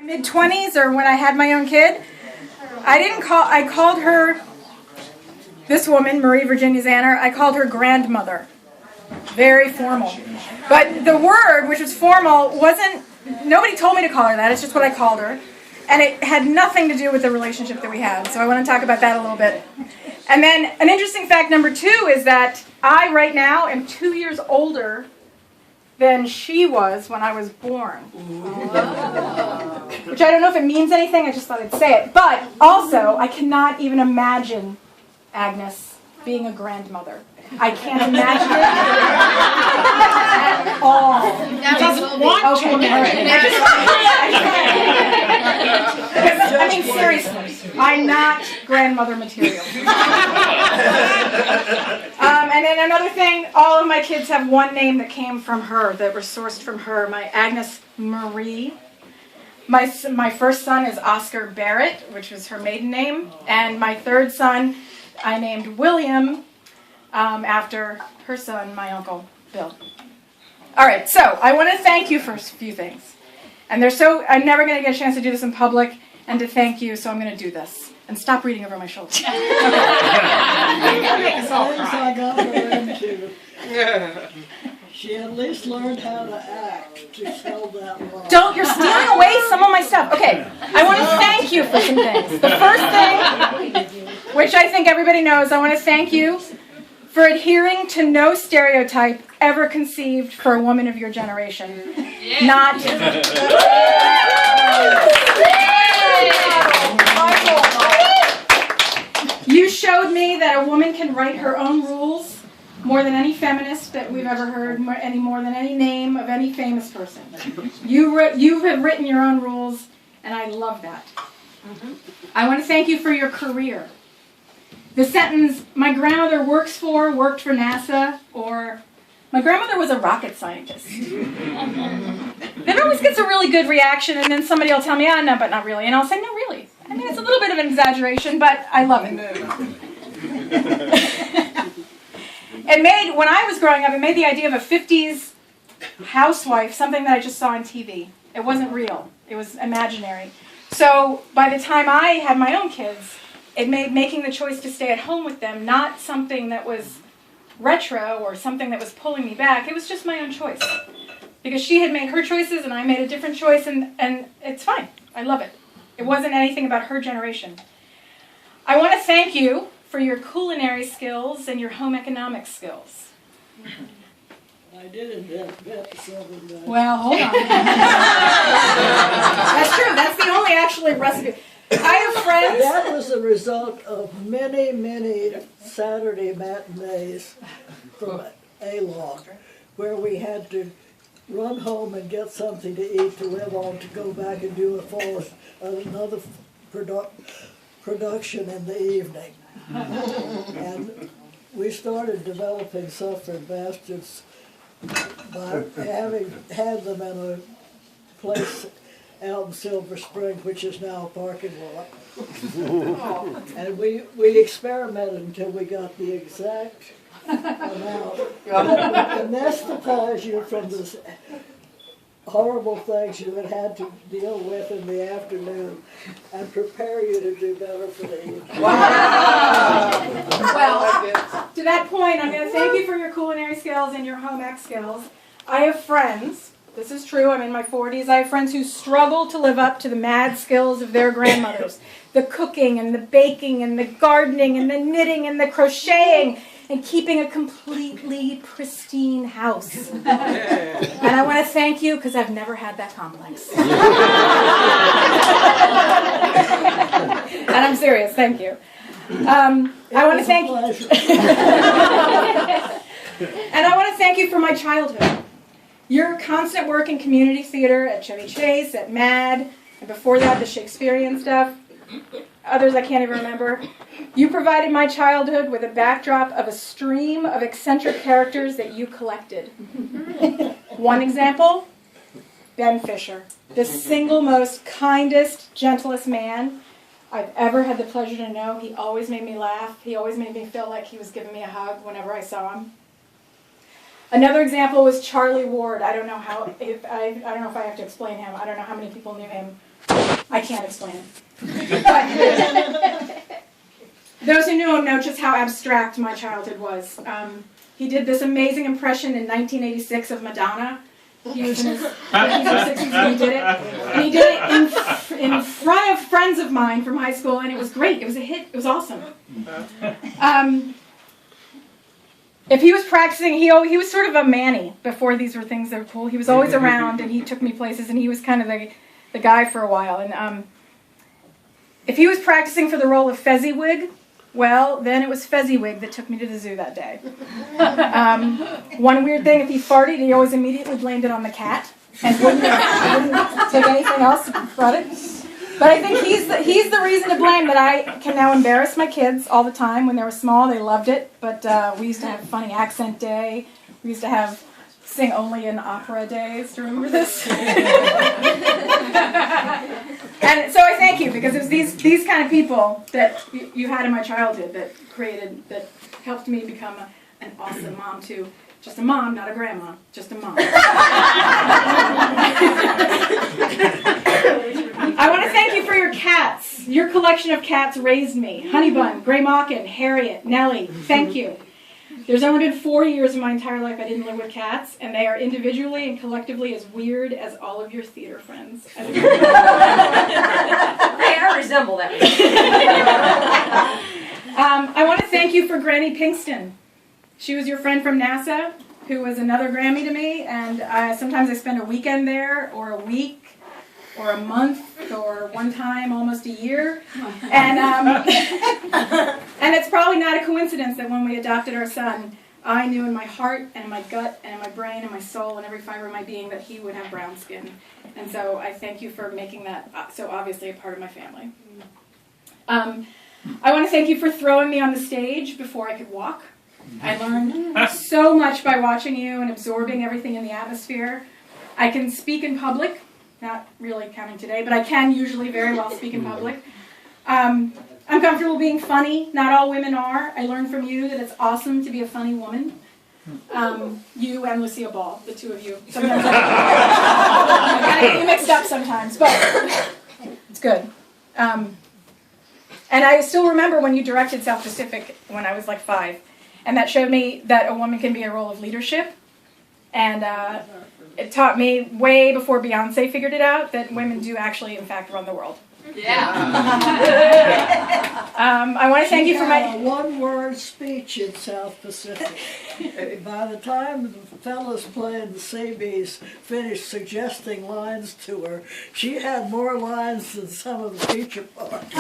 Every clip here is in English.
Mid-20s, or when I had my own kid, I called her, this woman, Marie Virginia Zanner, I called her grandmother. Very formal. But the word, which was formal, nobody told me to call her that, it's just what I called her. And it had nothing to do with the relationship that we had. So I want to talk about that a little bit. And then an interesting fact number 2 is that I, right now, am 2 years older than she was when I was born. Which I don't know if it means anything, I just thought I'd say it. But also, I cannot even imagine Agnes being a grandmother. I can't imagine it at all. Doesn't want to imagine it. I mean, seriously, I'm not grandmother material. And then another thing, all of my kids have one name that came from her, that were sourced from her. My Agnes Marie. My first son is Oscar Barrett, which was her maiden name. And my third son, I named William, after her son, my uncle, Bill. All right, so I want to thank you for a few things. And I'm never going to get a chance to do this in public and to thank you, so I'm going to do this. And stop reading over my shoulder. I got her into. She at least learned how to act to tell that lie. You're stealing away some of my stuff. Okay, I want to thank you for some things. The first thing, which I think everybody knows, I want to thank you for adhering to no stereotype ever conceived for a woman of your generation. Not... You showed me that a woman can write her own rules more than any feminist that we've ever heard, more than any name of any famous person. You have written your own rules, and I love that. I want to thank you for your career. The sentence, my grandmother worked for NASA, or my grandmother was a rocket scientist. That always gets a really good reaction, and then somebody will tell me, no, but not really. And I'll say, no, really. I mean, it's a little bit of an exaggeration, but I love it. When I was growing up, it made the idea of a 50s housewife something that I just saw on TV. It wasn't real. It was imaginary. So by the time I had my own kids, it made making the choice to stay at home with them not something that was retro or something that was pulling me back. It was just my own choice. Because she had made her choices and I made a different choice, and it's fine. I love it. It wasn't anything about her generation. I want to thank you for your culinary skills and your home economics skills. I did invent something that. Well, hold on. That's true. That's the only actually recipe. I have friends. That was the result of many, many Saturday matinees from A-Law, where we had to run home and get something to eat to live on, to go back and do another production in the evening. And we started developing Suffering Bastards by having had them in a place out in Silver Spring, which is now a parking lot. And we experimented until we got the exact amount. Anesthetize you from the horrible things you had to deal with in the afternoon and prepare you to do better for the evening. Wow. Well, to that point, I'm going to thank you for your culinary skills and your home ec skills. I have friends, this is true, I'm in my 40s, I have friends who struggle to live up to the mad skills of their grandmothers. The cooking and the baking and the gardening and the knitting and the crocheting and keeping a completely pristine house. And I want to thank you because I've never had that complex. And I'm serious, thank you. I want to thank you. And I want to thank you for my childhood. Your constant work in community theater at Chevy Chase, at MAD, and before that the Shakespearean stuff. Others I can't even remember. You provided my childhood with a backdrop of a stream of eccentric characters that you collected. One example, Ben Fisher, the single most kindest, gentlest man I've ever had the pleasure to know. He always made me laugh. He always made me feel like he was giving me a hug whenever I saw him. Another example was Charlie Ward. I don't know if I have to explain him. I don't know how many people knew him. I can't explain it. But those who knew him know just how abstract my childhood was. He did this amazing impression in 1986 of Madonna. He was in his 50s or 60s when he did it. And he did it in front of friends of mine from high school, and it was great. It was a hit. It was awesome. If he was practicing, he was sort of a Manny before these were things that were cool. He was always around, and he took me places, and he was kind of the guy for a while. And if he was practicing for the role of Fezziwig, well, then it was Fezziwig that took me to the zoo that day. One weird thing, if he farted, he always immediately blamed it on the cat, and wouldn't take anything else about it. But I think he's the reason to blame that I can now embarrass my kids all the time. When they were small, they loved it. But we used to have funny accent day. We used to have sing only in opera days. Do you remember this? And so I thank you, because it was these kind of people that you had in my childhood that helped me become an awesome mom too. Just a mom, not a grandma. Just a mom. I want to thank you for your cats. Your collection of cats raised me. Honeybun, Gray Mockin, Harriet, Nellie. Thank you. There's only been 4 years of my entire life I didn't live with cats, and they are individually and collectively as weird as all of your theater friends. I resemble that. I want to thank you for Granny Pinkston. She was your friend from NASA, who was another Grammy to me, and sometimes I spend a weekend there, or a week, or a month, or one time almost a year. And it's probably not a coincidence that when we adopted our son, I knew in my heart and my gut and my brain and my soul and every fiber of my being that he would have brown skin. And so I thank you for making that so obviously a part of my family. I want to thank you for throwing me on the stage before I could walk. I learned so much by watching you and absorbing everything in the atmosphere. I can speak in public, not really counting today, but I can usually very well speak in public. I'm comfortable being funny. Not all women are. I learned from you that it's awesome to be a funny woman. You and Lucia Ball, the two of you. Sometimes I get you mixed up sometimes, but it's good. And I still remember when you directed South Pacific when I was like 5. And that showed me that a woman can be a role of leadership. And it taught me way before Beyonce figured it out that women do actually, in fact, run the world. Yeah. I want to thank you for my... a one-word speech in South Pacific. By the time the fellas playing the Seabees finished suggesting lines to her, she had more lines than some of the feature parts.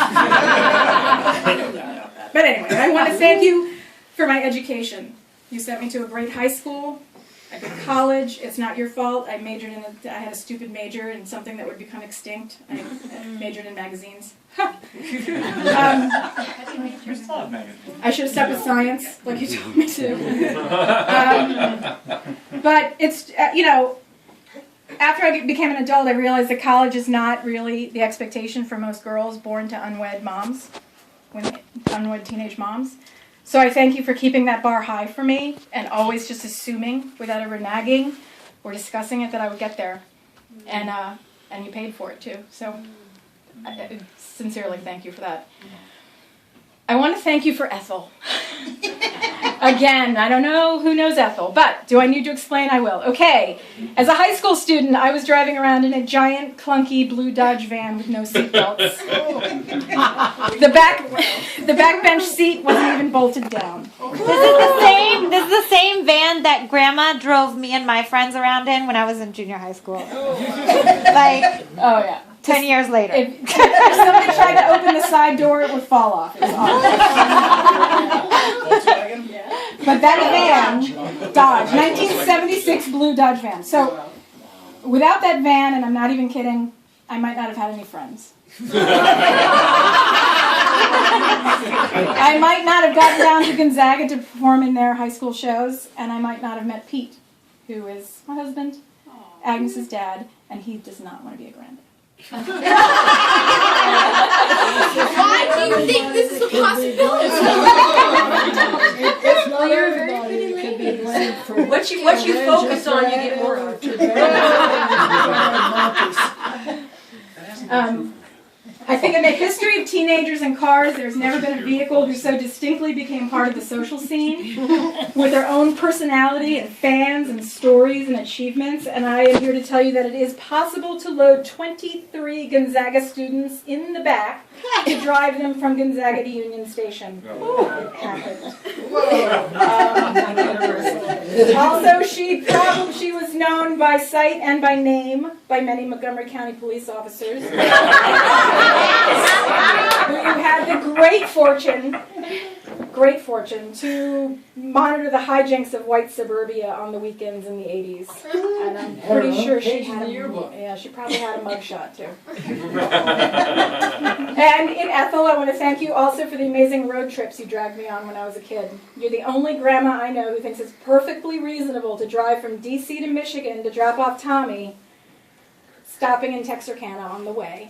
But anyway, I want to thank you for my education. You sent me to a great high school, a good college. It's not your fault. I had a stupid major in something that would become extinct. I majored in magazines. I should have stuck with science, like you told me to. But it's, after I became an adult, I realized that college is not really the expectation for most girls born to unwed moms, unwed teenage moms. So I thank you for keeping that bar high for me and always just assuming, without ever nagging or discussing it, that I would get there. And you paid for it too. So I sincerely thank you for that. I want to thank you for Ethel. Again, I don't know who knows Ethel, but do I need to explain? I will. Okay. As a high school student, I was driving around in a giant, clunky blue Dodge van with no seatbelts. The back bench seat wasn't even bolted down. This is the same van that Grandma drove me and my friends around in when I was in junior high school. Like, oh yeah. 10 years later. If somebody tried to open the side door, it would fall off. It was awful. But that van, Dodge, 1976 blue Dodge van. So without that van, and I'm not even kidding, I might not have had any friends. I might not have gotten down to Gonzaga to perform in their high school shows, and I might not have met Pete, who is my husband, Agnes's dad, and he does not want to be a granddad. Why do you think this is a possibility? It's not everybody that can be blamed for What you focus on, you get more of. I think in the history of teenagers and cars, there's never been a vehicle who so distinctly became part of the social scene with their own personality and fans and stories and achievements. And I am here to tell you that it is possible to load 23 Gonzaga students in the back to drive them from Gonzaga to Union Station. It happened. Also, she was known by sight and by name by many Montgomery County police officers who had the great fortune to monitor the hijinks of white suburbia on the weekends in the 80s. And I'm pretty sure she probably had a mugshot too. And in Ethel, I want to thank you also for the amazing road trips you dragged me on when I was a kid. You're the only grandma I know who thinks it's perfectly reasonable to drive from D.C. to Michigan to drop off Tommy, stopping in Texarkana on the way.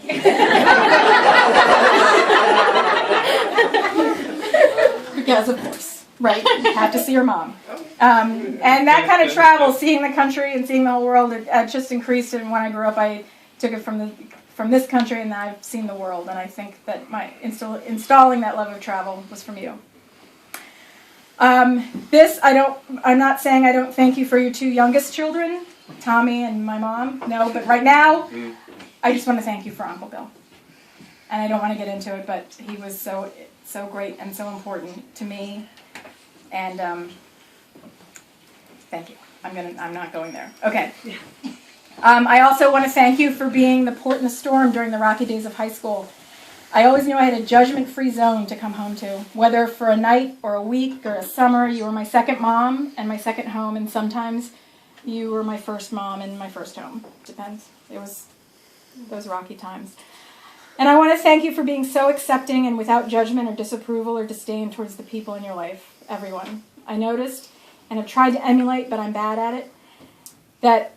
Because, of course, right? You have to see your mom. And that kind of travel, seeing the country and seeing the whole world, it just increased. And when I grew up, I took it from this country, and I've seen the world. And I think that my installing that love of travel was from you. I'm not saying I don't thank you for your two youngest children, Tommy and my mom. No, but right now, I just want to thank you for Uncle Bill. And I don't want to get into it, but he was so great and so important to me. And thank you. I'm not going there. Okay. I also want to thank you for being the port in the storm during the rocky days of high school. I always knew I had a judgment-free zone to come home to. Whether for a night or a week or a summer, you were my second mom and my second home, and sometimes you were my first mom and my first home. Depends. It was those rocky times. And I want to thank you for being so accepting and without judgment or disapproval or disdain towards the people in your life, everyone. I noticed, and have tried to emulate, but I'm bad at it, that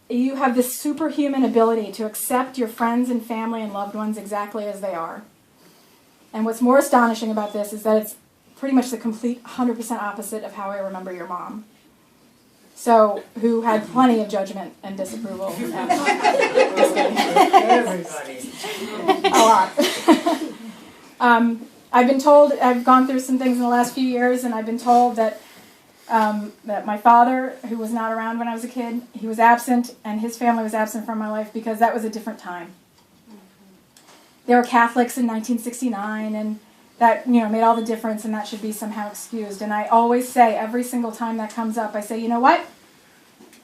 you have this superhuman ability to accept your friends and family and loved ones exactly as they are. And what's more astonishing about this is that it's pretty much the complete 100% opposite of how I remember your mom. So, who had plenty of judgment and disapproval. Just kidding. Everybody. A lot. I've been told, I've gone through some things in the last few years, and I've been told that my father, who was not around when I was a kid, he was absent, and his family was absent from my life because that was a different time. They were Catholics in 1969, and that made all the difference, and that should be somehow excused. And I always say, every single time that comes up, I say, you know what?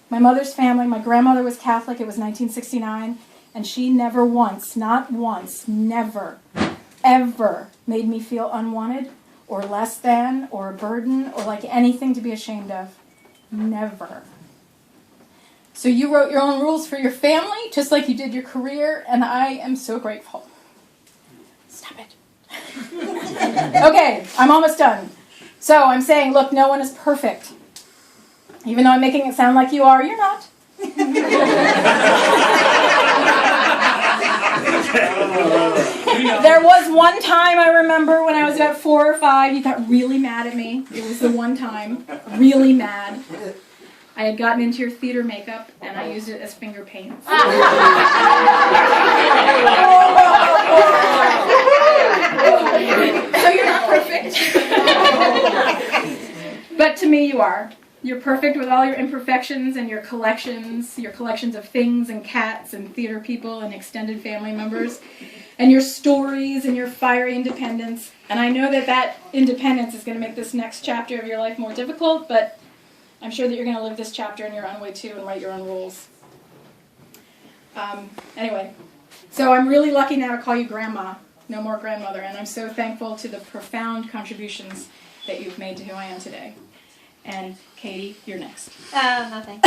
My mother's family, my grandmother was Catholic, it was 1969, and she never once, not once, never, ever made me feel unwanted, or less than, or a burden, or like anything to be ashamed of. Never. So you wrote your own rules for your family, just like you did your career, and I am so grateful. Stop it. Okay, I'm almost done. So I'm saying, look, no one is perfect. Even though I'm making it sound like you are, you're not. There was one time I remember when I was about 4 or 5, you got really mad at me. It was the one time, really mad. I had gotten into your theater makeup, and I used it as finger paint. So you're not perfect. But to me, you are. You're perfect with all your imperfections and your collections of things and cats and theater people and extended family members, and your stories and your fiery independence. And I know that independence is going to make this next chapter of your life more difficult, but I'm sure that you're going to live this chapter in your own way too and write your own rules. Anyway, so I'm really lucky now to call you Grandma, no more grandmother, and I'm so thankful to the profound contributions that you've made to who I am today. And Katie, you're next. Nothing.